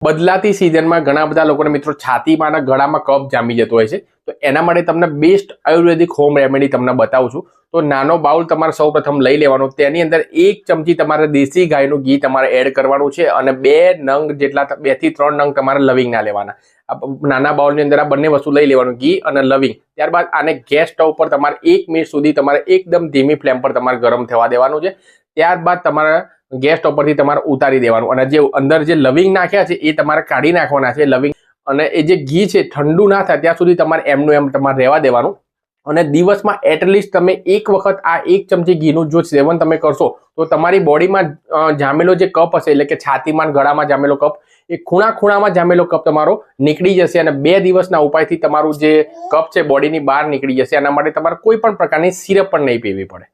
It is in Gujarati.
બદલાતી સિઝનમાં ઘણા બધા લોકોને મિત્રો છાતીમાં અને ગળામાં કફ જામી જતો હોય છે, તો એના માટે તમને બેસ્ટ આયુર્વેદિક હોમ રેમેડી તમને બતાવું છું. તો નાનો બાઉલ તમારે સૌ પ્રથમ લઈ લેવાનો, તેની અંદર 1 ચમચી તમારે દેશી ગાયનું ઘી તમારે એડ કરવાનું છે અને 2 નંગ જેટલા 2 થી 3 નંગ તમારે લવિંગ ના લેવાના. નાના બાઉલની અંદર આ બંને વસ્તુ લઈ લેવાનું, ઘી અને લવિંગ. ત્યારબાદ આને ગેસ સ્ટવ પર તમારે 1 મિનિટ સુધી તમારે એકદમ ધીમી ફ્લેમ પર તમારે ગરમ થવા દેવાનું છે. ત્યારબાદ તમારે ગેસ સ્ટવ પરથી તમારે ઉતારી દેવાનું અને જે અંદર જે લવિંગ નાખ્યા છે એ તમારે કાઢી નાખવાના છે લવિંગ, અને એ જે ઘી છે ઠંડુ ના થાય ત્યાં સુધી તમારે એમનું એમ તમારે રહેવા દેવાનું. અને દિવસમાં એટલીસ્ટ તમે 1 વખત આ 1 ચમચી ઘીનું જો સેવન તમે કરશો તો તમારી બોડીમાં જામેલો જે કફ હશે, એટલે કે છાતીમાં ગળામાં જામેલો કફ, એ ખૂણામાં જામેલો કફ તમારો નીકળી જશે અને 2 દિવસના ઉપાયથી તમારું જે કફ છે બોડીની બહાર નીકળી જશે. એના માટે તમારે કોઈ પણ પ્રકારની સિરપ પણ નહીં પીવી પડે.